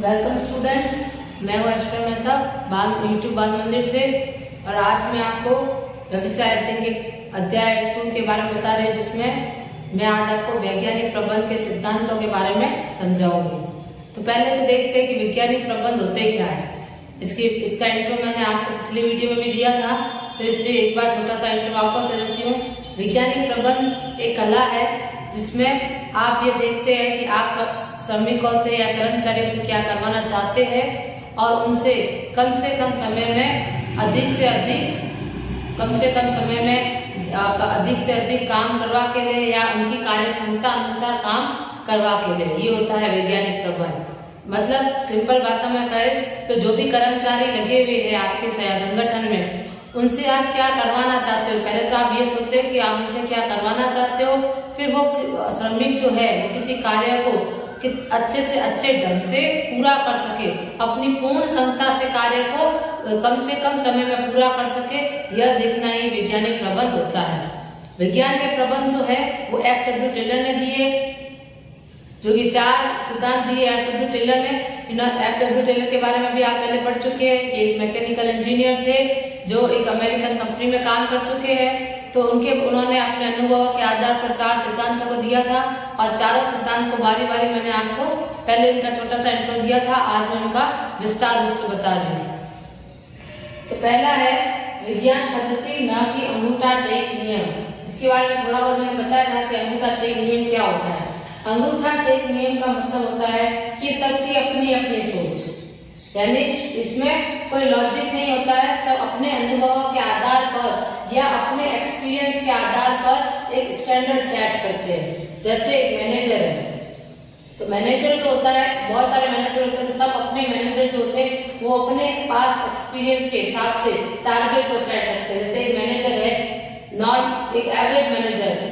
Welcome students, मैं हूँ Aishwarya Mehta YouTube बाल मंदिर से। और आज मैं आपको व्यवसाय अध्ययन के अध्याय 2 के बारे में बता रही हूँ, जिसमें मैं आज आपको वैज्ञानिक प्रबंध के सिद्धांतों के बारे में समझाऊंगी। तो पहले तो देखते हैं कि वैज्ञानिक प्रबंध होते क्या है। इसका इंट्रो मैंने आपको पिछले वीडियो में भी दिया था, तो इसलिए एक बार छोटा सा इंट्रो वापस दे देती हूँ। वैज्ञानिक प्रबंध एक कला है जिसमें आप ये देखते हैं कि आप श्रमिकों से या कर्मचारियों से क्या करवाना चाहते हैं और उनसे कम समय में अधिक से अधिक काम करवा के लिए या उनकी कार्य क्षमता अनुसार काम करवा के लिए, ये होता है वैज्ञानिक प्रबंध। मतलब सिंपल भाषा में कहें तो जो भी कर्मचारी लगे हुए हैं आपके संगठन में, उनसे आप क्या करवाना चाहते हो। पहले तो आप ये सोचें कि आप उनसे क्या करवाना चाहते हो, फिर वो श्रमिक जो है वो किसी कार्य को अच्छे से अच्छे ढंग से पूरा कर सके, अपनी पूर्ण क्षमता से कार्य को कम से कम समय में पूरा कर सके, यह देखना ही वैज्ञानिक प्रबंध होता है। विज्ञान के प्रबंध जो है वो F.W. टेलर ने दिए, जो कि 4 सिद्धांत दिए F.W. टेलर ने। F.W. टेलर के बारे में भी आप पहले पढ़ चुके हैं कि एक मैकेनिकल इंजीनियर थे जो एक अमेरिकन कंपनी में काम कर चुके हैं। तो उन्होंने अपने अनुभव के आधार पर 4 सिद्धांतों को दिया था और चारों सिद्धांत को बारी बारी मैंने आपको पहले इनका छोटा सा इंट्रो दिया था, आज मैं उनका विस्तार रूप से बता रही हूँ। तो पहला है विज्ञान पद्धति, न कि अंगूठा टेक नियम। इसके बारे में थोड़ा बहुत मैंने बताया था कि अंगूठा टेक नियम क्या होता है। अंगूठा टेक नियम का मतलब होता है कि सबकी अपनी अपनी सोच, यानी इसमें कोई लॉजिक नहीं होता है। सब अपने अनुभवों के आधार पर या अपने एक्सपीरियंस के आधार पर एक स्टैंडर्ड सेट करते हैं। जैसे एक मैनेजर है, तो मैनेजर जो होता है, बहुत सारे मैनेजर होते हैं, तो सब अपने मैनेजर जो होते हैं वो अपने पास्ट एक्सपीरियंस के हिसाब से टारगेट को सेट करते हैं। जैसे एक मैनेजर है, एक एवरेज मैनेजर है,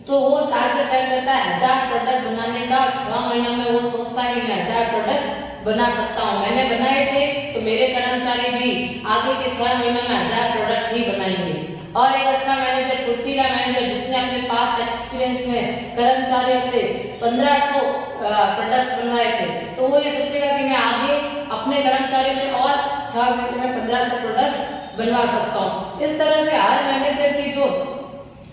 तो वो टारगेट सेट करता है 1000 प्रोडक्ट बनाने का। 6 महीनों में वो सोचता है कि मैं 1000 प्रोडक्ट बना सकता हूँ। मैंने बनाए थे तो मेरे कर्मचारी भी आगे के 6 महीनों में 1000 प्रोडक्ट ही बनाएंगे। और एक अच्छा मैनेजर, फुर्तीला मैनेजर, जिसने अपने पास्ट एक्सपीरियंस में कर्मचारियों से 1500 प्रोडक्ट्स बनवाए थे, तो वो ये सोचेगा कि मैं आगे अपने कर्मचारियों से और 6 महीने में 1500 प्रोडक्ट्स बनवा सकता हूँ। इस तरह से हर मैनेजर की जो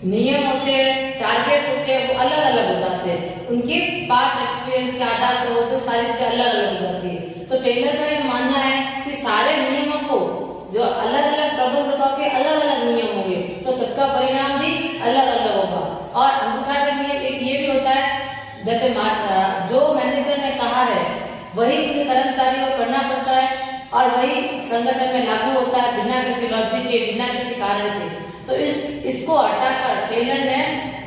नियम होते हैं, टारगेट्स होते हैं, वो अलग अलग हो जाते हैं। उनके पास्ट एक्सपीरियंस के आधार पर वो जो सारी चीजें अलग अलग हो जाती है। तो टेलर का ये मानना है कि सारे नियमों को जो अलग अलग प्रबंधकों के अलग अलग नियम होंगे, तो सबका परिणाम भी अलग अलग होगा। और अंगूठा टेक नियम एक ये भी होता है, जैसे जो मैनेजर ने कहा है वही उनके कर्मचारियों को करना पड़ता है और वही संगठन में लागू होता है, बिना किसी लॉजिक के, बिना किसी कारण के। तो इसको हटाकर टेलर ने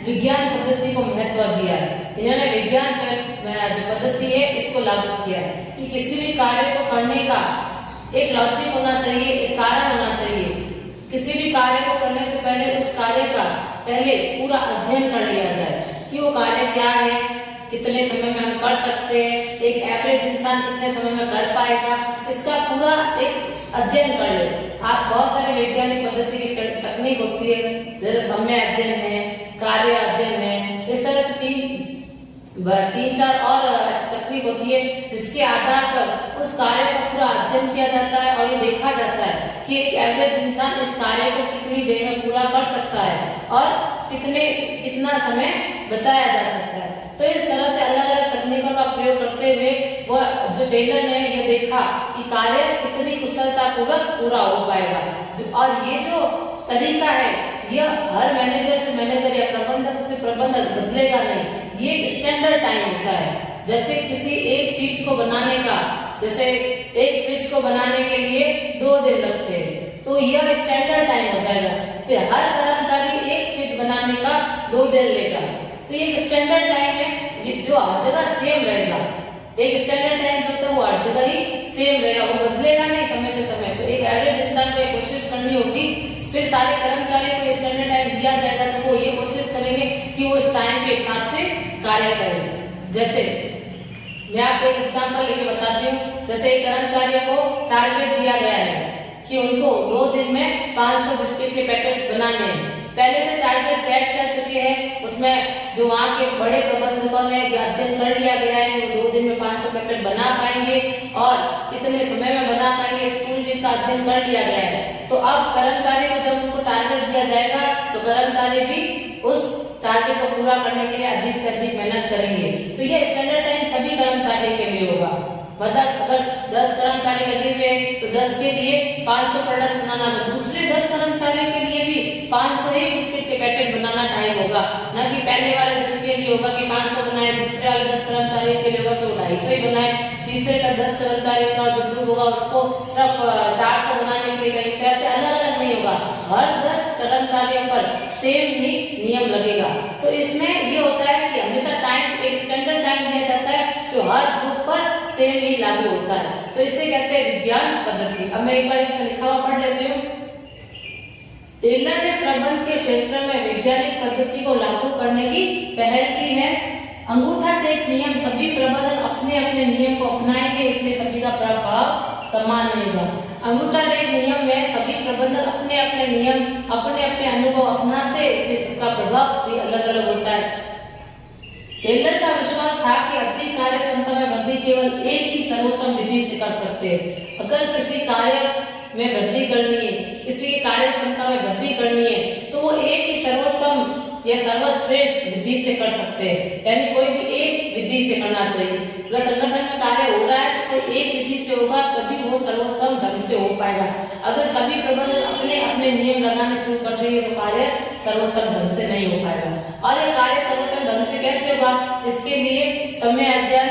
विज्ञान पद्धति को महत्व दिया है। इन्होंने विज्ञान जो पद्धति है इसको लागू किया है कि किसी भी कार्य को करने का एक लॉजिक होना चाहिए, एक कारण होना चाहिए। किसी भी कार्य को करने से पहले उस कार्य का पहले पूरा अध्ययन कर लिया जाए कि वो कार्य क्या है, कितने समय में हम कर सकते हैं, एक एवरेज इंसान कितने समय में कर पाएगा, इसका पूरा एक अध्ययन कर ले। आप बहुत सारे वैज्ञानिक पद्धति की तकनीक होती है, जैसे समय अध्ययन है, कार्य अध्ययन है, इस तरह से 3-4 और ऐसी तकनीक होती है जिसके आधार पर उस कार्य का पूरा अध्ययन किया जाता है और ये देखा जाता है कि एक एवरेज इंसान इस कार्य को कितनी देर में पूरा कर सकता है और कितना समय बचाया जा सकता है। तो इस तरह से अलग अलग तकनीकों का प्रयोग करते हुए वो जो टेलर ने ये देखा कि कार्य कितनी कुशलता पूर्वक पूरा हो पाएगा। और ये जो तरीका है यह हर मैनेजर से मैनेजर या प्रबंधक से प्रबंधक बदलेगा नहीं, ये स्टैंडर्ड टाइम होता है। जैसे किसी एक चीज को बनाने का, जैसे एक फ्रिज को बनाने के लिए 2 दिन लगते हैं, तो यह स्टैंडर्ड टाइम हो जाएगा। फिर हर कर्मचारी एक फ्रिज बनाने का 2 दिन लेगा, तो ये एक स्टैंडर्ड टाइम है जो हर जगह सेम रहेगा। एक स्टैंडर्ड टाइम जो होता है वो हर जगह ही सेम रहेगा, वो बदलेगा नहीं समय से समय। तो एक एवरेज इंसान को ये कोशिश करनी होगी, फिर सारे कर्मचारियों को स्टैंडर्ड टाइम दिया जाएगा तो वो ये कोशिश करेंगे कि वो इस टाइम के हिसाब से कार्य करें। जैसे मैं आपको एक एग्जांपल लेके बताती हूँ। जैसे एक कर्मचारियों को टारगेट दिया गया है कि उनको 2 दिन में 500 बिस्किट के पैकेट्स बनाने हैं। पहले से टारगेट सेट कर चुके हैं, उसमें जो वहाँ के बड़े प्रबंधकों ने अध्ययन कर लिया गया है, वो 2 दिन में 500 500 पैकेट बना पाएंगे और कितने समय में बना पाएंगे, इस पूरी चीज का अध्ययन कर लिया गया है। तो अब कर्मचारी को जब उनको टारगेट दिया जाएगा तो कर्मचारी भी उस टारगेट को पूरा करने के लिए अधिक से अधिक मेहनत करेंगे। तो ये स्टैंडर्ड टाइम सभी कर्मचारी के लिए होगा। मतलब अगर 10 कर्मचारी लगे हुए तो 10 के लिए 500 प्रोडक्ट बनाना, तो दूसरे 10 कर्मचारियों के लिए भी 500 ही बिस्किट के पैकेट बनाना टाइम होगा। न कि पहले वाले 10 के लिए होगा कि 500 बनाए, दूसरे वाले 10 कर्मचारियों के लिए होगा कि 250 ही बनाए, तीसरे का 10 कर्मचारियों का जो ग्रुप होगा उसको सिर्फ 400 बनाने के लिए कहेंगे। तो ऐसे अलग अलग नहीं होगा, हर 10 कर्मचारियों पर सेम ही नियम लगेगा। तो इसमें ये होता है कि हमेशा टाइम एक स्टैंडर्ड टाइम दिया जाता है जो हर ग्रुप पर सेम ही लागू होता है। तो इसे कहते हैं विज्ञान पद्धति। अब मैं एक बार इसमें लिखा हुआ पढ़ लेती हूँ। टेलर ने प्रबंध के क्षेत्र में वैज्ञानिक पद्धति को लागू करने की पहल की है। अंगूठा टेक नियम सभी प्रबंधक अपने अपने नियम को अपनाएंगे, इसलिए सभी का प्रभाव समान नहीं होगा। अंगूठा टेक नियम में सभी प्रबंधक अपने अपने नियम, अपने अपने अनुभव अपनाते हैं, इसलिए सबका प्रभाव भी अलग अलग होता है। टेलर का विश्वास था कि अधिक कार्य क्षमता में वृद्धि केवल एक ही सर्वोत्तम विधि से कर सकते हैं। अगर किसी कार्य में वृद्धि करनी है, किसी की कार्य क्षमता में वृद्धि करनी है, तो वो एक ही सर्वोत्तम या सर्वश्रेष्ठ विधि से कर सकते हैं। यानी कोई भी एक विधि से करना चाहिए। अगर संगठन में कार्य हो रहा है तो कोई एक विधि से होगा, तभी वो सर्वोत्तम ढंग से हो पाएगा। अगर सभी प्रबंधक अपने अपने नियम लगाने शुरू कर देंगे तो कार्य सर्वोत्तम ढंग से नहीं हो पाएगा। और ये कार्य सर्वोत्तम ढंग से कैसे होगा, इसके लिए समय अध्ययन,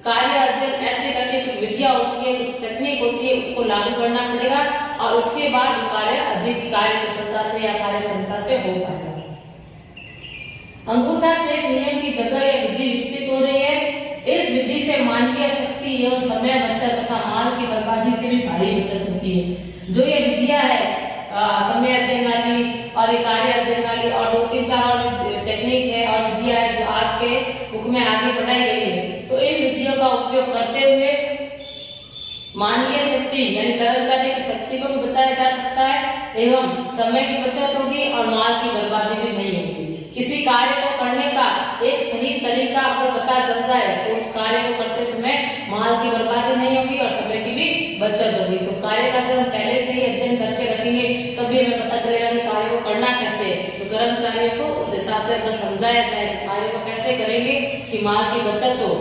कार्य अध्ययन ऐसे करके कुछ विधियां होती है, कुछ तकनीक होती है, उसको लागू करना पड़ेगा और उसके बाद कार्य अधिक कार्य कुशलता से या कार्य क्षमता से हो पाएगा। अंगूठा टेक नियम की जगह यह विधि विकसित हो रही है। इस विधि से मानवीय शक्ति एवं समय बचत तथा माल की बर्बादी से भी भारी बचत होती है। जो ये विधियां है समय अध्ययन वाली और ये कार्य अध्ययन वाली और 2-3-4 और टेक्निक है और विधियां है जो आपके बुक में आगे बढ़ाई गई है, तो इन विधियों का उपयोग करते हुए मानवीय शक्ति यानी कर्मचारी की शक्ति को भी बचाया जा सकता है एवं समय की बचत होगी और माल की बर्बादी भी नहीं होगी। किसी कार्य को करने का एक सही तरीका अगर पता चल जाए तो उस कार्य को करते समय माल की बर्बादी नहीं होगी और समय की भी बचत होगी। तो कार्य का अगर हम पहले से ही अध्ययन करके रखेंगे तभी हमें पता चलेगा कि कार्य को करना कैसे। तो कर्मचारियों को उस हिसाब से अगर समझाया जाए कि कार्य को कैसे करेंगे कि माल की बचत हो,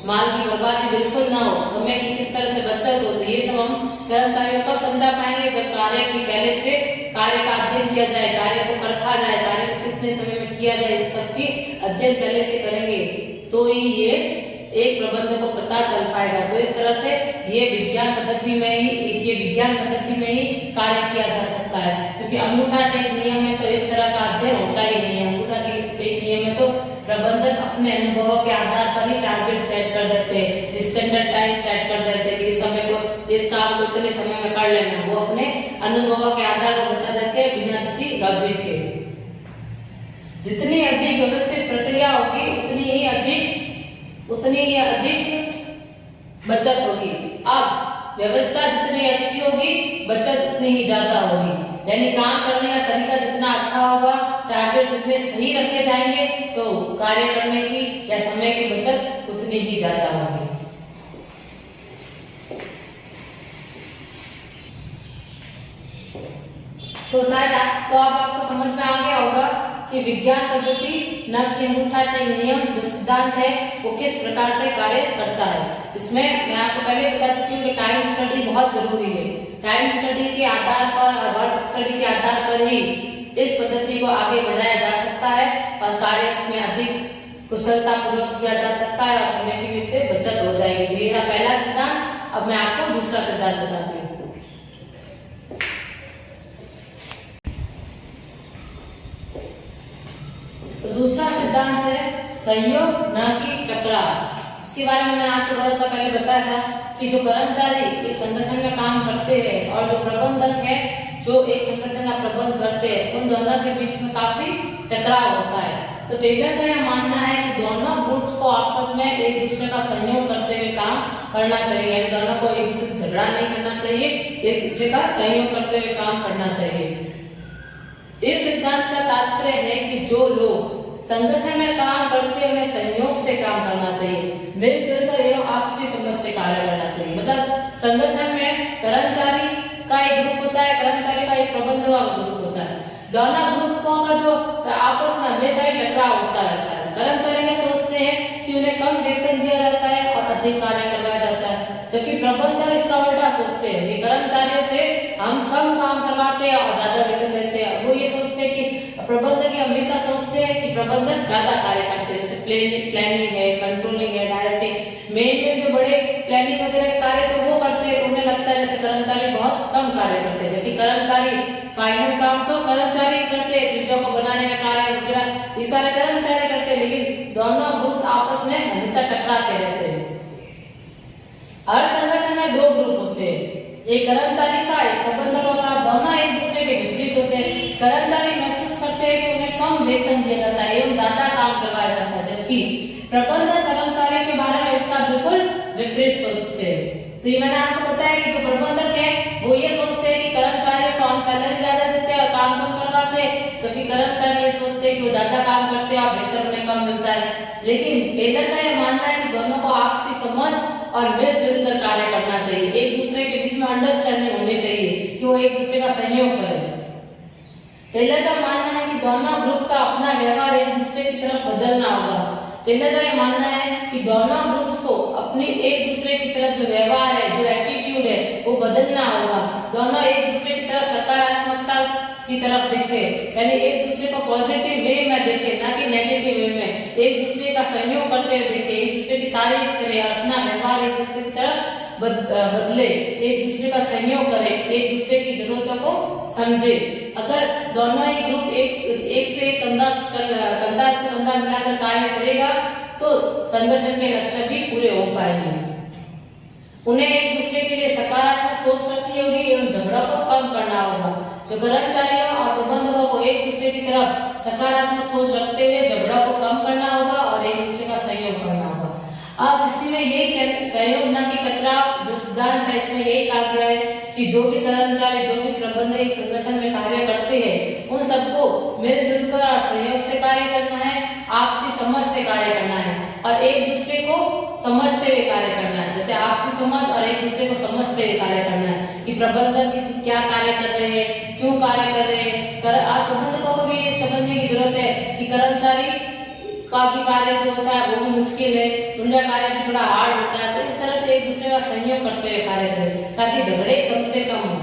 माल की बर्बादी बिल्कुल ना हो, समय की किस तरह से बचत हो, तो ये सब हम कर्मचारियों को समझा पाएंगे जब कार्य की पहले से कार्य का अध्ययन किया जाए, कार्य को परखा जाए, कार्य को कितने समय में किया जाए, इस सब की अध्ययन पहले से करेंगे तो ही ये एक प्रबंधक को पता चल पाएगा। तो इस तरह से ये विज्ञान पद्धति में ही कार्य किया जा सकता है। क्योंकि अंगूठा टेक नियम में तो इस तरह का अध्ययन होता ही नहीं है। अंगूठा टेक नियम में तो प्रबंधक अपने अनुभवों के आधार पर ही टारगेट सेट कर देते हैं, स्टैंडर्ड टाइम सेट कर देते हैं कि इस समय को, इस काम को इतने समय में कर लेना। वो अपने अनुभवों के आधार पर बता देते हैं बिना किसी लॉजिक के। जितनी अधिक व्यवस्थित प्रक्रिया होगी उतनी ही अधिक बचत होगी। अब व्यवस्था जितनी अच्छी होगी बचत उतनी ही ज्यादा होगी। यानी काम करने का तरीका जितना अच्छा होगा, टारगेट जितने सही रखे जाएंगे तो कार्य करने की या समय की बचत उतनी ही ज्यादा होगी। तो शायद अब आपको समझ में आ गया होगा कि विज्ञान पद्धति न कि अंगूठा टेक नियम जो सिद्धांत है वो किस प्रकार से कार्य करता है। इसमें मैं आपको पहले बता चुकी हूँ कि टाइम स्टडी बहुत जरूरी है। टाइम स्टडी के आधार पर और वर्क स्टडी के आधार पर ही इस पद्धति को आगे बढ़ाया जा सकता है और कार्य में अधिक कुशलता पूर्वक किया जा सकता है और समय की भी इससे बचत हो जाएगी। तो ये है पहला सिद्धांत। अब मैं आपको दूसरा सिद्धांत बताती हूँ। तो दूसरा सिद्धांत है सहयोग न कि टकराव। इसके बारे में मैंने आपको थोड़ा सा पहले बताया था कि जो कर्मचारी एक संगठन में काम करते हैं और जो प्रबंधक है जो एक संगठन का प्रबंध करते हैं, उन दोनों के बीच में काफी टकराव होता है। तो टेलर का यह मानना है कि दोनों ग्रुप्स को आपस में एक दूसरे का सहयोग करते हुए काम करना चाहिए। यानी दोनों को एक दूसरे से झगड़ा नहीं करना चाहिए, एक दूसरे का सहयोग करते हुए काम करना चाहिए। इस सिद्धांत का तात्पर्य है कि जो लोग संगठन में काम करते हैं उन्हें सहयोग से काम करना चाहिए, मिलजुल कर एवं से कार्य करना चाहिए। मतलब संगठन में कर्मचारी का एक ग्रुप होता है, कर्मचारी का एक प्रबंधक का ग्रुप होता है। दोनों ग्रुपों का जो आपस में हमेशा ही टकराव होता रहता है। कर्मचारी ये सोचते हैं कि उन्हें कम वेतन दिया जाता है और अधिक कार्य करवाया जाता है, जबकि प्रबंधक इसका उल्टा सोचते हैं, ये कर्मचारियों से हम कम काम करवाते हैं और ज्यादा वेतन देते हैं। वो ये सोचते हैं कि प्रबंधक ये हमेशा सोचते हैं कि प्रबंधक ज्यादा कार्य करते हैं, जैसे प्लानिंग है, कंट्रोलिंग है, डायरेक्टिंग, मेन जो बड़े प्लानिंग वगैरह के कार्य तो वो करते हैं, तो उन्हें लगता है जैसे कर्मचारी बहुत कम कार्य करते हैं, जबकि कर्मचारी फाइनल काम तो कर्मचारी करते हैं, चीजों को बनाने का कार्य वगैरह ये सारे कर्मचारी करते हैं, लेकिन दोनों ग्रुप आपस में हमेशा टकराते रहते हैं। हर संगठन में दो ग्रुप होते हैं, एक कर्मचारी का, एक प्रबंधकों का, दोनों एक दूसरे के विपरीत होते हैं। कर्मचारी महसूस करते हैं कि उन्हें कम वेतन दिया जाता है एवं ज्यादा काम करवाया जाता है, जबकि प्रबंधक कर्मचारी के बारे में इसका बिल्कुल विपरीत सोचते हैं। तो ये मैंने आपको बताया कि जो प्रबंधक है वो ये सोचते हैं कि कर्मचारियों को हम सैलरी ज्यादा देते हैं और काम कम करवाते हैं, जबकि कर्मचारी ये सोचते हैं कि वो ज्यादा काम करते हैं और वेतन उन्हें कम मिलता है। लेकिन टेलर का यह मानना है कि दोनों को आपसी समझ और मिलजुल कर कार्य करना चाहिए, एक दूसरे के बीच में अंडरस्टैंडिंग होनी चाहिए कि वो एक दूसरे का सहयोग करें। टेलर का मानना है कि दोनों ग्रुप का अपना व्यवहार एक दूसरे की तरफ बदलना होगा। टेलर का यह मानना है कि दोनों ग्रुप्स को अपनी एक दूसरे की तरफ जो व्यवहार है, जो एटीट्यूड है, वो बदलना होगा। दोनों एक दूसरे की तरफ सकारात्मकता की तरफ देखे, यानी एक दूसरे को पॉजिटिव वे में देखे, ना कि नेगेटिव वे में। एक दूसरे का सहयोग करते हुए देखे, एक दूसरे की तारीफ करे, अपना व्यवहार एक दूसरे की तरफ बदले, एक दूसरे का सहयोग करे, एक दूसरे की जरूरतों को समझे। अगर दोनों ही ग्रुप एक से कंधा से कंधा मिलाकर कार्य करेगा तो संगठन के लक्ष्य भी पूरे हो पाएंगे। उन्हें एक दूसरे के लिए सकारात्मक सोच रखनी होगी एवं झगड़ा को कम करना होगा। जो कर्मचारियों और प्रबंधकों को एक दूसरे की तरफ सकारात्मक सोच रखते हुए झगड़ा को कम करना होगा और एक दूसरे का सहयोग करना होगा। अब इसी में यही सहयोग न कि टकराव जो सिद्धांत है, इसमें यही कहा गया है कि जो भी कर्मचारी, जो भी प्रबंधक एक संगठन में कार्य करते हैं, उन सबको मिलजुल कर और सहयोग से कार्य करना है, आपसी समझ से कार्य करना है और एक दूसरे को समझते हुए कार्य करना है। जैसे आपसी समझ और एक दूसरे को समझते हुए कार्य करना है कि प्रबंधक क्या कार्य कर रहे हैं, क्यों कार्य कर रहे हैं। प्रबंधकों को भी ये समझने की जरूरत है कि कर्मचारी का भी कार्य जो होता है वो भी मुश्किल है, उनका कार्य भी थोड़ा हार्ड होता है। तो इस तरह से एक दूसरे का सहयोग करते हुए कार्य करें ताकि झगड़े कम से कम हो।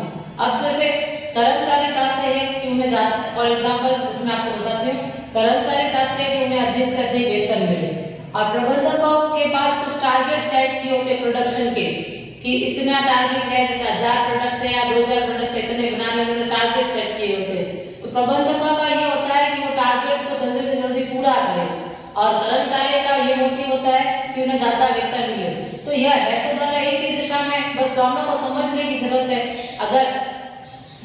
अब जैसे कर्मचारी चाहते हैं कि उन्हें, फॉर एग्जाम्पल जिसमें आपको बताते हैं, कर्मचारी चाहते हैं कि उन्हें अधिक से अधिक वेतन मिले और प्रबंधकों के पास कुछ टारगेट सेट किए होते प्रोडक्शन के कि इतना टारगेट है, जैसे 1000 प्रोडक्ट से या 2000 प्रोडक्ट से इतने बनाने में टारगेट सेट किए होते। तो प्रबंधकों का ये होता है कि वो टारगेट्स को जल्दी से जल्दी पूरा करें और कर्मचारी का ये मोटिव होता है कि उन्हें ज्यादा वेतन मिले। तो यह है तो दोनों एक ही दिशा में, बस दोनों को समझने की जरूरत है। अगर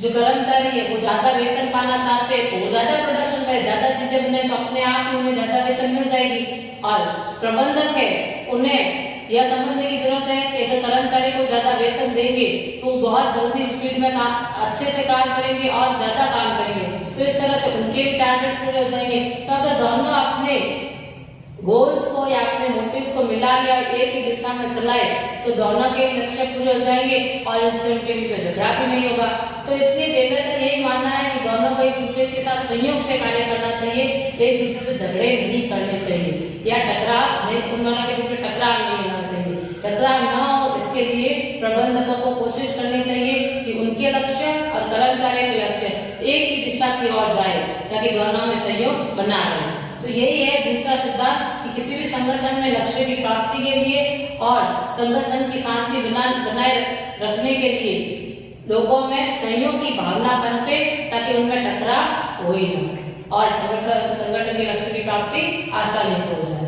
जो कर्मचारी है वो ज्यादा वेतन पाना चाहते हैं तो वो ज्यादा प्रोडक्शन करे, ज्यादा चीजें बनाए, तो अपने आप ही उन्हें ज्यादा वेतन मिल जाएगी। और प्रबंधक है, उन्हें यह समझने की जरूरत है कि अगर कर्मचारी को ज्यादा वेतन देंगे तो बहुत जल्दी स्पीड में अच्छे से काम करेंगे और ज्यादा काम करेंगे, तो इस तरह से उनके भी टारगेट्स पूरे हो जाएंगे। तो अगर दोनों अपने गोल्स को या अपने मोटिव्स को मिला लिया, एक ही दिशा में चलाए, तो दोनों के लक्ष्य पूरे हो जाएंगे और इससे उनके बीच में झगड़ा भी नहीं होगा। तो इसलिए टेलर का यही मानना है कि दोनों को एक दूसरे के साथ संयोग से कार्य करना चाहिए, एक दूसरे से झगड़े नहीं करने चाहिए या टकराव नहीं, उन दोनों के बीच में टकराव नहीं होना चाहिए। टकराव न हो इसके लिए प्रबंधकों को कोशिश करनी चाहिए कि उनके लक्ष्य और कर्मचारी के लक्ष्य एक ही दिशा की ओर जाए ताकि दोनों में सहयोग बना रहे। तो यही है दूसरा सिद्धांत कि किसी भी संगठन में लक्ष्य की प्राप्ति के लिए और संगठन की शांति बनाए रखने के लिए लोगों में सहयोग की भावना पनपे ताकि उनमें टकराव हो ही न और संगठन के लक्ष्य की प्राप्ति आसानी से हो जाए।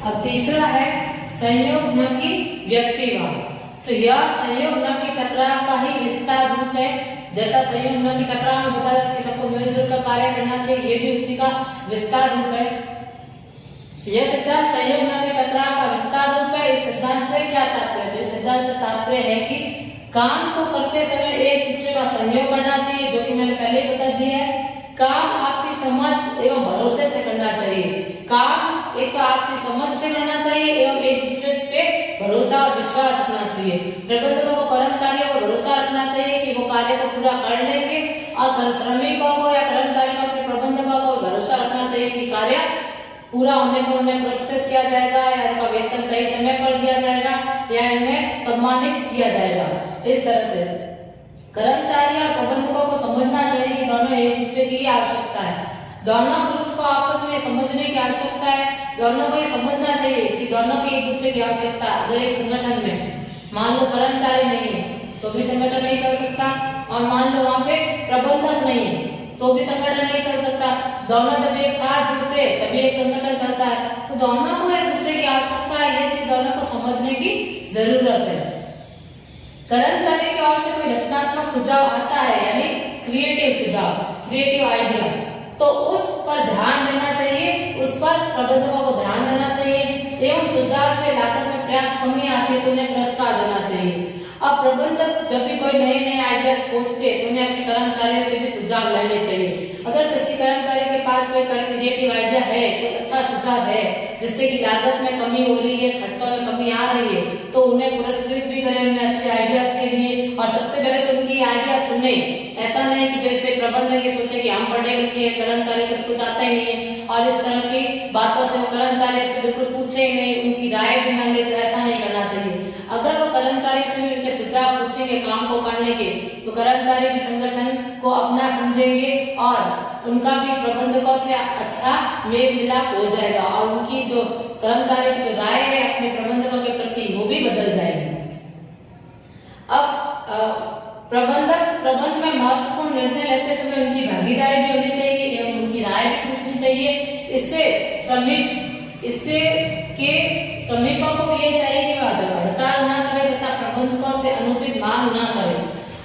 अब तीसरा है संयोग न कि व्यक्तिवाद। तो यह संयोग न कि टकराव का ही विस्तार रूप है। जैसा संयोग न कि टकराव में बताया कि सबको मिलजुल कर कार्य करना चाहिए, ये भी उसी का विस्तार रूप है। यह सिद्धांत संयोग न कि टकराव का विस्तार रूप है। इस सिद्धांत से क्या तात्पर्य है? इस सिद्धांत से तात्पर्य है कि काम को करते समय एक दूसरे का सहयोग करना चाहिए, जो कि मैंने पहले बता दिया है। काम आपसी समझ एवं भरोसे से काम एक तो आपसी समझ से करना चाहिए एवं एक दूसरे पे भरोसा और विश्वास रखना चाहिए। प्रबंधकों को कर्मचारियों को भरोसा रखना चाहिए कि वो कार्य को पूरा कर लेंगे और श्रमिकों को या कर्मचारियों को अपने प्रबंधकों को भरोसा रखना चाहिए कि कार्य पूरा होने पर उन्हें पुरस्कृत किया जाएगा या उनका वेतन सही समय पर दिया जाएगा या इन्हें सम्मानित किया जाएगा। इस तरह से कर्मचारी और प्रबंधकों को समझना चाहिए कि दोनों एक दूसरे की आवश्यकता है। दोनों ग्रुप्स को आपस में समझने की आवश्यकता है। दोनों को ये समझना चाहिए कि दोनों की एक दूसरे की आवश्यकता है। अगर एक संगठन में मान लो कर्मचारी नहीं है तो भी संगठन नहीं चल सकता, और मान लो वहाँ पे प्रबंधक नहीं है तो भी संगठन नहीं चल सकता। दोनों जब एक साथ जुड़ते हैं तभी एक संगठन चलता है। तो दोनों को एक दूसरे की आवश्यकता है, ये चीज दोनों को समझने की जरूरत है। कर्मचारी की ओर से कोई रचनात्मक सुझाव आता है यानी क्रिएटिव सुझाव, क्रिएटिव आइडिया, तो उस पर ध्यान देना चाहिए, उस पर प्रबंधकों को ध्यान देना चाहिए एवं सुझाव से लागत में पर्याप्त कमी आती है तो उन्हें पुरस्कार देना चाहिए। अब प्रबंधक जब भी कोई नए नए आइडियाज खोजते हैं तो उन्हें अपने कर्मचारियों से भी सुझाव लेने चाहिए। अगर किसी कर्मचारी के पास कोई क्रिएटिव आइडिया है, कोई अच्छा सुझाव है जिससे कि लागत में कमी हो रही है, खर्चों में कमी आ रही है, तो उन्हें पुरस्कृत भी करें उन्हें अच्छे आइडियाज के लिए। और सबसे पहले तो उनकी आइडिया सुने। ऐसा नहीं कि जैसे प्रबंधक ये सोचे कि हम पढ़े लिखे कर्मचारी को कुछ आता ही नहीं है और इस तरह की बातों से वो कर्मचारी से बिल्कुल पूछे ही नहीं, उनकी राय भी न ले, तो ऐसा नहीं करना चाहिए। अगर वो कर्मचारी से भी उनके सुझाव पूछेंगे काम को करने के तो कर्मचारी भी संगठन को अपना समझेंगे और उनका भी प्रबंधकों से अच्छा मेल मिलाप हो जाएगा और उनकी जो कर्मचारी की जो राय है अपने प्रबंधकों के प्रति वो भी बदल जाएगी। अब प्रबंध में महत्वपूर्ण निर्णय लेते समय उनकी भागीदारी भी होनी चाहिए एवं उनकी राय भी पूछनी चाहिए। इससे श्रमिकों को भी ये चाहिए कि वह हड़ताल न करे तथा प्रबंधकों से अनुचित मांग न करे।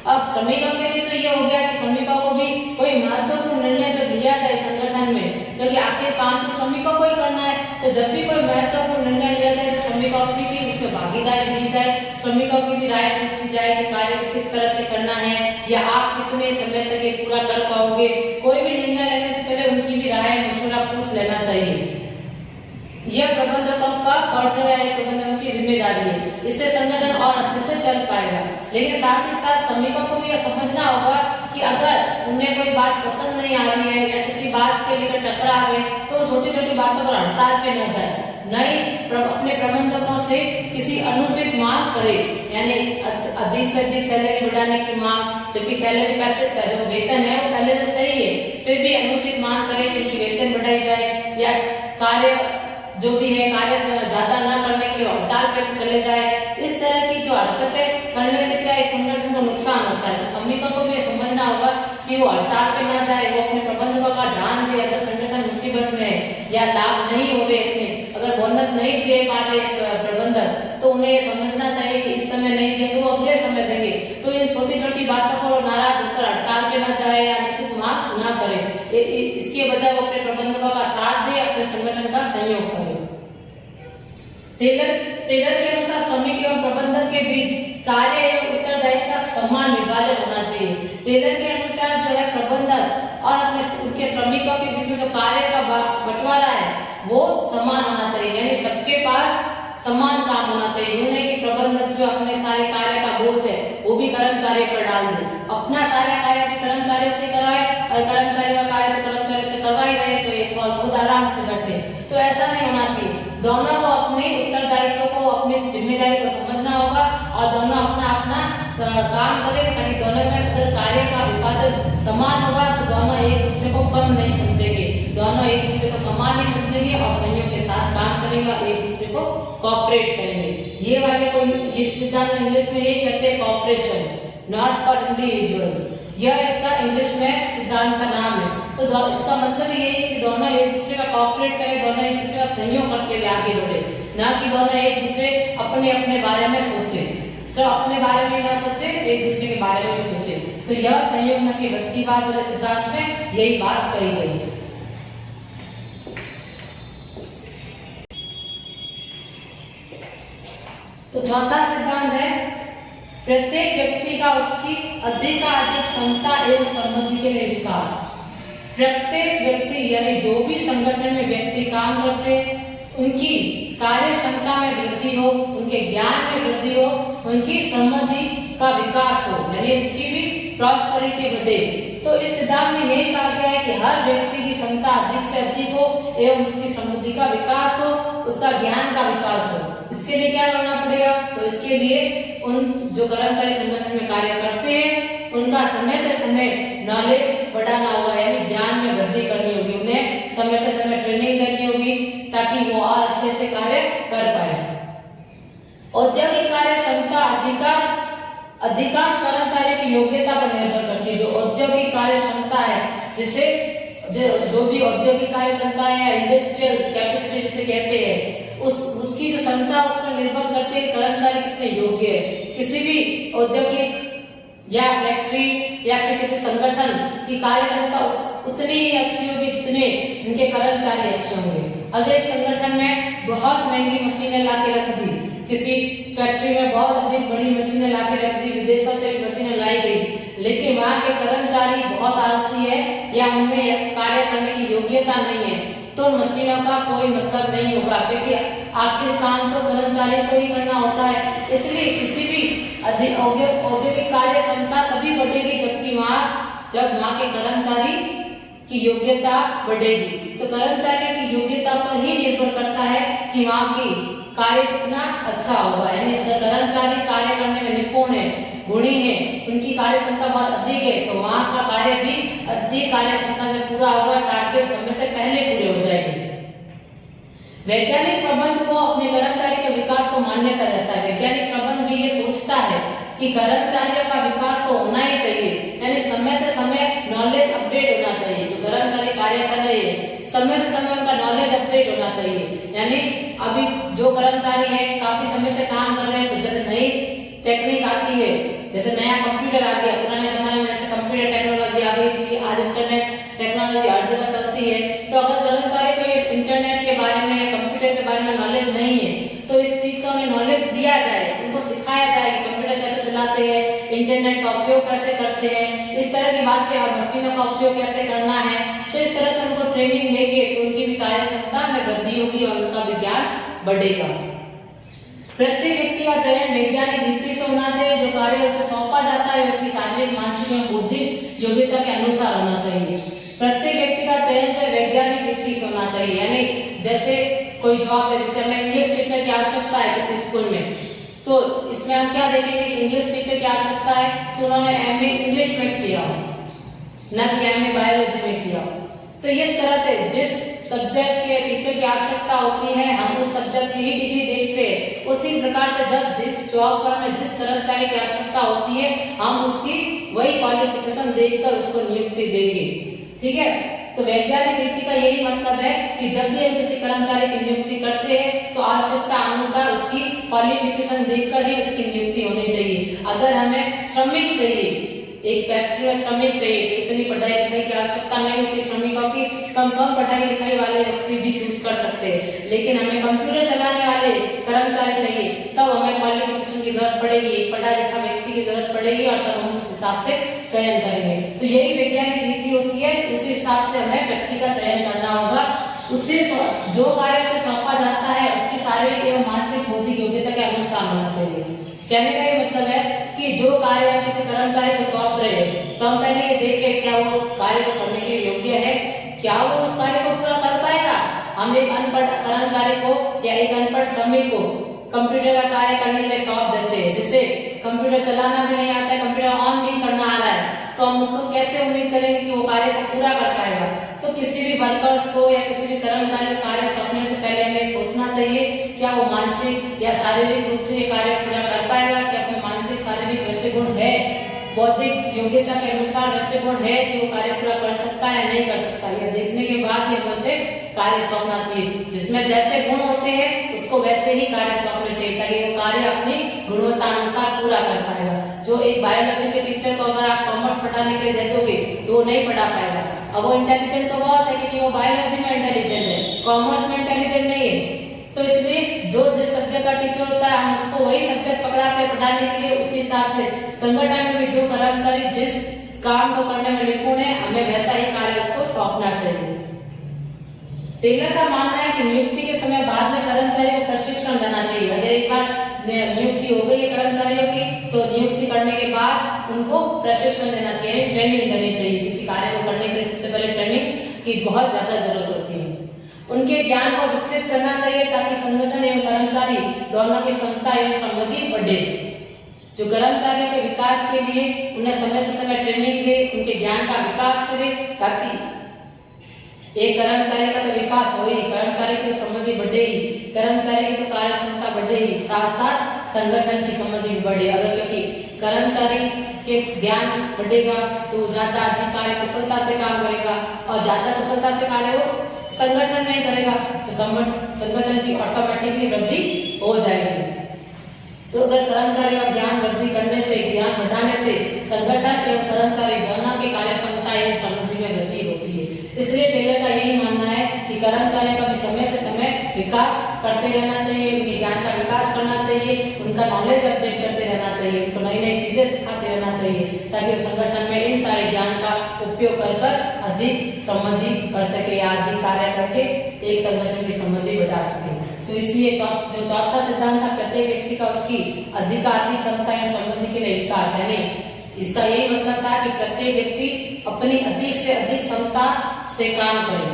अब श्रमिकों के लिए तो ये हो गया कि श्रमिकों को भी कोई महत्वपूर्ण निर्णय जब लिया जाए संगठन में, क्योंकि आखिर काम तो श्रमिकों को ही करना है, तो जब भी कोई महत्वपूर्ण निर्णय लिया जाए तो श्रमिकों की भी उसमें भागीदारी दी जाए, श्रमिकों की भी राय पूछी जाए कि कार्य को किस तरह से करना है या आप कितने समय तक ये पूरा कर पाओगे। कोई भी निर्णय लेने से पहले उनकी भी राय मशवरा पूछ लेना चाहिए। यह प्रबंधकों का फर्ज है, प्रबंधकों की जिम्मेदारी है। इससे संगठन और अच्छे से चल पाएगा। लेकिन साथ ही साथ श्रमिकों को भी यह समझना होगा कि अगर उन्हें कोई बात पसंद नहीं आ रही है या किसी बात के लेकर टकराव है तो छोटी छोटी बातों पर हड़ताल पे न जाए, नहीं अपने प्रबंधकों से किसी अनुचित मांग करे, यानी अधिक से अधिक सैलरी बढ़ाने की मांग, जबकि सैलरी पैसे जो वेतन है वो पहले से सही है, फिर भी अनुचित मांग करे कि उनकी वेतन बढ़ाई जाए या कार्य जो भी है कार्य ज्यादा न करने के लिए हड़ताल पे चले जाए। इस तरह की जो हरकतें करने से क्या एक संगठन को नुकसान होता है। तो श्रमिकों को भी समझना होगा कि वो हड़ताल पे ना जाए, वो अपने प्रबंधकों का ध्यान दे। अगर संगठन मुसीबत में है या लाभ नहीं हो रहे अपने, अगर बोनस नहीं दे पा रहे प्रबंधक, तो उन्हें ये समझना चाहिए कि इस समय नहीं दिए तो वो अगले समय देंगे। तो इन छोटी छोटी बातों पर नाराज होकर हड़ताल पे न जाए या अनुचित मांग न करे। इसके बजाय वो अपने प्रबंधकों का साथ दे, अपने संगठन का सहयोग करे। टेलर के अनुसार श्रमिक एवं प्रबंधक के बीच कार्य एवं उत्तरदायित्व का समान विभाजन होना चाहिए। टेलर के अनुसार जो है प्रबंधक और अपने उनके श्रमिकों के बीच में जो कार्य का बंटवारा है वो समान होना चाहिए, यानी सबके पास समान काम होना चाहिए। ये नहीं कि प्रबंधक जो अपने सारे कार्य का बोझ है वो भी कर्मचारी पर डाल दे, अपना सारा कार्य भी कर्मचारी से कराए और कर्मचारी का कार्य तो कर्मचारी से करवा ही रहे तो एक खुद आराम से बैठे। तो ऐसा नहीं होना चाहिए। दोनों को अपने उत्तरदायित्व को, अपनी जिम्मेदारी को समझना होगा और दोनों अपना अपना काम करें, ताकि दोनों में अगर कार्य का विभाजन समान होगा तो दोनों एक दूसरे को कम नहीं समझेंगे, दोनों एक दूसरे को समान ही समझेंगे और संयोग के साथ काम करेंगे, एक दूसरे को कोऑपरेट करेंगे। ये वाले को ये सिद्धांत इंग्लिश में ये कहते हैं कोऑपरेशन, नॉट फॉर इंडिविजुअल। यह इसका इंग्लिश में सिद्धांत का नाम है। तो इसका मतलब ये है कि दोनों एक दूसरे का कोऑपरेट करें, दोनों एक दूसरे का सहयोग करते हुए आगे बढ़े, ना कि दोनों एक दूसरे अपने अपने बारे में सोचे, सिर्फ अपने बारे में ना सोचे, एक दूसरे के बारे में भी सोचे। तो यह सहयोग न कि व्यक्तिवाद वाले सिद्धांत में यही बात कही गई है। तो चौथा सिद्धांत है प्रत्येक व्यक्ति का उसकी अधिकाधिक क्षमता एवं सम्मति के लिए विकास। प्रत्येक व्यक्ति यानी जो भी संगठन में व्यक्ति काम करते हैं उनकी कार्य क्षमता में वृद्धि हो, उनके ज्ञान में वृद्धि हो, उनकी समृद्धि का विकास हो, यानी उनकी भी प्रॉस्पेरिटी बढ़े। तो इस सिद्धांत में यही कहा गया है कि हर व्यक्ति की क्षमता अधिक से अधिक हो एवं उसकी समृद्धि का विकास हो, उसका ज्ञान का विकास हो। इसके लिए क्या करना पड़ेगा? तो इसके लिए उन जो कर्मचारी संगठन में कार्य करते हैं उनका समय से समय नॉलेज बढ़ाना होगा, यानी ज्ञान में वृद्धि करनी होगी, उन्हें समय से समय ट्रेनिंग देनी होगी ताकि वो और अच्छे से कार्य कर पाए। औद्योगिक कार्य क्षमता अधिकांश कर्मचारियों की योग्यता पर निर्भर करती है। जो औद्योगिक कार्य क्षमता है, जिसे जो भी औद्योगिक कार्य क्षमता है, इंडस्ट्रियल कैपेसिटी जिसे कहते हैं, उसकी जो क्षमता उस पर निर्भर करती है कर्मचारी कितने योग्य है। किसी भी औद्योगिक या फैक्ट्री या फिर किसी संगठन की कार्य क्षमता उतनी ही अच्छी होगी जितने उनके कर्मचारी अच्छे होंगे। अगर एक संगठन में बहुत महंगी मशीनें लाके रख दी, किसी फैक्ट्री में बहुत अधिक बड़ी मशीनें लाके रख दी, विदेशों से मशीनें लाई गई, लेकिन वहाँ के कर्मचारी बहुत आलसी है या उनमें कार्य करने की योग्यता नहीं है, तो मशीनों का कोई मतलब नहीं होगा, क्योंकि आखिर काम तो कर्मचारी को ही करना होता है। इसलिए किसी भी औद्योगिक कार्य क्षमता तभी बढ़ेगी जब वहाँ के कर्मचारी की योग्यता बढ़ेगी। तो कर्मचारियों की योग्यता पर ही निर्भर करता है कि वहाँ की कार्य कितना अच्छा होगा। यानी अगर कर्मचारी कार्य करने में निपुण है, गुणी है, उनकी कार्य क्षमता बहुत अधिक है, तो वहाँ का कार्य भी अधिक कार्य क्षमता से पूरा होगा, टारगेट समय से पहले पूरे हो जाएंगे। वैज्ञानिक प्रबंध को अपने कर्मचारी के विकास को मान्यता देता है। वैज्ञानिक प्रबंध भी ये सोचता है कि कर्मचारियों का विकास तो होना ही चाहिए, यानी समय से समय नॉलेज अपडेट होना चाहिए। जो कर्मचारी कार्य कर रहे हैं, समय से समय उनका नॉलेज अपडेट होना चाहिए। यानी अभी जो कर्मचारी है काफी समय से काम कर रहे हैं, तो जैसे नई टेक्निक आती है, जैसे नया कंप्यूटर आ गया, पुराने जमाने में जैसे कंप्यूटर टेक्नोलॉजी आ गई थी, आज इंटरनेट टेक्नोलॉजी हर जगह चलती है, तो अगर कर्मचारी को इस इंटरनेट के बारे में, कंप्यूटर के बारे में नॉलेज नहीं है, तो इस चीज का उन्हें नॉलेज दिया जाए, उनको सिखाया जाए कि कंप्यूटर कैसे चलाते हैं, इंटरनेट का उपयोग कैसे करते हैं, इस तरह की बातें, और मशीनों का उपयोग कैसे करना है। तो इस तरह से उनको ट्रेनिंग देंगे तो उनकी भी कार्य क्षमता में वृद्धि होगी और उनका विज्ञान बढ़ेगा। प्रत्येक व्यक्ति का चयन वैज्ञानिक रीति से होना चाहिए। जो कार्य उसे सौंपा जाता है उसकी शारीरिक, मानसिक एवं बौद्धिक योग्यता के अनुसार होना चाहिए। प्रत्येक व्यक्ति का चयन जो वैज्ञानिक रीति से होना चाहिए, यानी जैसे कोई जॉब है, जैसे हमें इंग्लिश टीचर की आवश्यकता है किसी स्कूल में, तो इसमें हम क्या देखेंगे कि इंग्लिश टीचर की आवश्यकता है तो उन्होंने एमए इंग्लिश में किया हो, न कि एमए बायोलॉजी में किया हो। तो इस तरह से जिस सब्जेक्ट के टीचर की आवश्यकता होती है, हम उस सब्जेक्ट की ही डिग्री देखते हैं। उसी प्रकार से जब जिस जॉब पर हमें जिस कर्मचारी की आवश्यकता होती है, हम उसकी वही क्वालिफिकेशन देखकर उसको नियुक्ति देंगे। ठीक है, तो वैज्ञानिक रीति का यही मतलब है कि जब भी हम किसी कर्मचारी की नियुक्ति करते हैं तो आवश्यकता अनुसार उसकी क्वालिफिकेशन देखकर ही उसकी नियुक्ति होनी चाहिए। अगर हमें श्रमिक चाहिए, एक फैक्ट्री में श्रमिक चाहिए, तो इतनी पढ़ाई लिखाई की आवश्यकता नहीं होती श्रमिकों की, कम पढ़ाई लिखाई वाले व्यक्ति भी चूज कर सकते हैं। लेकिन हमें कंप्यूटर चलाने वाले कर्मचारी चाहिए, तब हमें क्वालिफिकेशन की जरूरत पड़ेगी, एक पढ़ा लिखा व्यक्ति की जरूरत पड़ेगी, और तब हम उस हिसाब से चयन करेंगे। तो यही वैज्ञानिक रीति होती है, उसी हिसाब से हमें व्यक्ति का चयन करना होगा। उससे जो कार्य से सौंपा जाता है उसकी शारीरिक एवं मानसिक बौद्धिक योग्यता के अनुसार होना चाहिए। कहने का ये मतलब है कि जो कार्य हम किसी कर्मचारी को सौंप रहे हैं, तो हम पहले ये देखें क्या वो उस कार्य को करने के लिए योग्य है, क्या वो उस कार्य को पूरा कर पाएगा। हम एक अनपढ़ कर्मचारी को या एक अनपढ़ श्रमिक को कंप्यूटर का कार्य करने के लिए सौंप देते हैं, जिसे कंप्यूटर चलाना भी नहीं आता है, कंप्यूटर ऑन नहीं करना आ रहा है, तो हम उसको कैसे उम्मीद करेंगे कि वो कार्य को पूरा कर पाएगा। तो किसी भी वर्कर्स को या किसी भी कर्मचारी को कार्य सौंपने से पहले हमें सोचना चाहिए क्या वो मानसिक या शारीरिक रूप से ये कार्य पूरा कर पाएगा, क्या उसमें मानसिक शारीरिक वैसे गुण है, बौद्धिक योग्यता के अनुसार वैसे गुण है कि वो कार्य पूरा कर सकता है या नहीं कर सकता। यह देखने के बाद ही हमें उसे कार्य सौंपना चाहिए। जिसमें जैसे गुण होते हैं उसको वैसे ही कार्य सौंपना चाहिए, ताकि वो कार्य अपनी गुणवत्ता अनुसार पूरा कर पाएगा। जो एक बायोलॉजी के टीचर को अगर आप कॉमर्स पढ़ाने के लिए दे दोगे तो वो नहीं पढ़ा पाएगा। अब वो इंटेलिजेंट तो बहुत है, क्योंकि वो बायोलॉजी में इंटेलिजेंट है, कॉमर्स में इंटेलिजेंट नहीं है। तो इसलिए जो जिस सब्जेक्ट का टीचर होता है, हम उसको वही सब्जेक्ट पकड़ा के पढ़ाने के लिए उसी हिसाब से संगठन में भी जो कर्मचारी जिस काम को करने में निपुण है, हमें वैसा ही कार्य उसको सौंपना चाहिए। टेलर का मानना है कि नियुक्ति के समय बाद में कर्मचारी को प्रशिक्षण देना चाहिए। अगर एक बार नियुक्ति हो गई है कर्मचारियों की, तो नियुक्ति करने के बाद उनको प्रशिक्षण देना चाहिए, ट्रेनिंग देनी चाहिए। किसी कार्य को करने के लिए सबसे पहले ट्रेनिंग की बहुत ज्यादा जरूरत होती है। उनके ज्ञान को विकसित करना चाहिए ताकि संगठन एवं कर्मचारी दोनों की क्षमता एवं सम्मति बढ़े। जो कर्मचारियों के विकास के लिए उन्हें समय से समय ट्रेनिंग दे, उनके ज्ञान का विकास करे, ताकि एक कर्मचारी का तो विकास हो ही, कर्मचारी की सम्मति बढ़े ही, कर्मचारी की तो कार्य क्षमता बढ़े ही, साथ साथ संगठन की सम्मति भी बढ़े। अगर क्योंकि कर्मचारी के ज्ञान बढ़ेगा तो ज्यादा अधिक कार्य कुशलता से काम करेगा, और ज्यादा कुशलता से कार्य वो संगठन में करेगा, तो संगठन की ऑटोमेटिकली वृद्धि हो जाएगी। तो अगर कर्मचारी का ज्ञान वृद्धि करने से, ज्ञान बढ़ाने से संगठन एवं कर्मचारी दोनों की कार्य क्षमता एवं सम्मति में वृद्धि होती है। इसलिए टेलर का यही मानना है कि कर्मचारियों का भी समय से समय विकास करते रहना चाहिए, उनके ज्ञान का विकास करना चाहिए, उनका नॉलेज अपडेट करते रहना चाहिए, उनको नई नई चीजें सिखाते रहना चाहिए, ताकि वो संगठन में इन सारे ज्ञान का उपयोग कर अधिक सम्मति कर सके या अधिक कार्य करके एक संगठन की सम्मति बढ़ा सके। तो इसलिए जो चौथा सिद्धांत था, प्रत्येक व्यक्ति का उसकी आर्थिक क्षमता या सम्मति के लिए विकास, यानी इसका यही मतलब था कि प्रत्येक व्यक्ति अपनी अधिक से अधिक क्षमता से काम करे।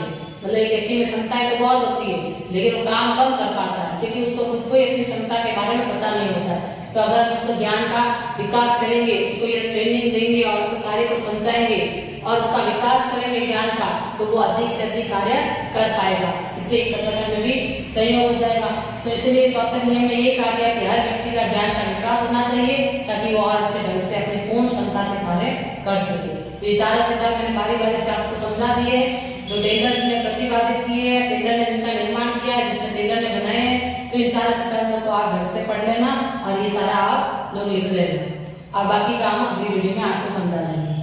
मतलब एक व्यक्ति में क्षमताएं तो बहुत होती है, लेकिन वो काम कम कर पाता है क्योंकि उसको खुद को अपनी क्षमता के बारे में पता नहीं होता। तो अगर हम उसको ज्ञान का विकास करेंगे, उसको ये ट्रेनिंग देंगे और उसको कार्य को समझाएंगे और उसका विकास करेंगे ज्ञान का, तो वो अधिक से अधिक कार्य कर पाएगा। इससे एक संगठन में भी सहयोग हो जाएगा। तो इसलिए चौथे नियम में ये कहा गया कि हर व्यक्ति का ज्ञान का विकास होना चाहिए ताकि वो और अच्छे ढंग से अपनी पूर्ण क्षमता से कार्य कर सके। तो ये चारों सिद्धांत मैंने बारी बारी से आपको समझा दिए, जो टेलर ने प्रतिपादित किए हैं, टेलर ने जिनका निर्माण किया है, जिसने टेलर ने बनाए हैं। तो इन चारों सिद्धांतों को आप ढंग से पढ़ लेना और ये सारा आप लोग लिख लेना। अब बाकी काम अगली वीडियो में आपको समझा देंगे।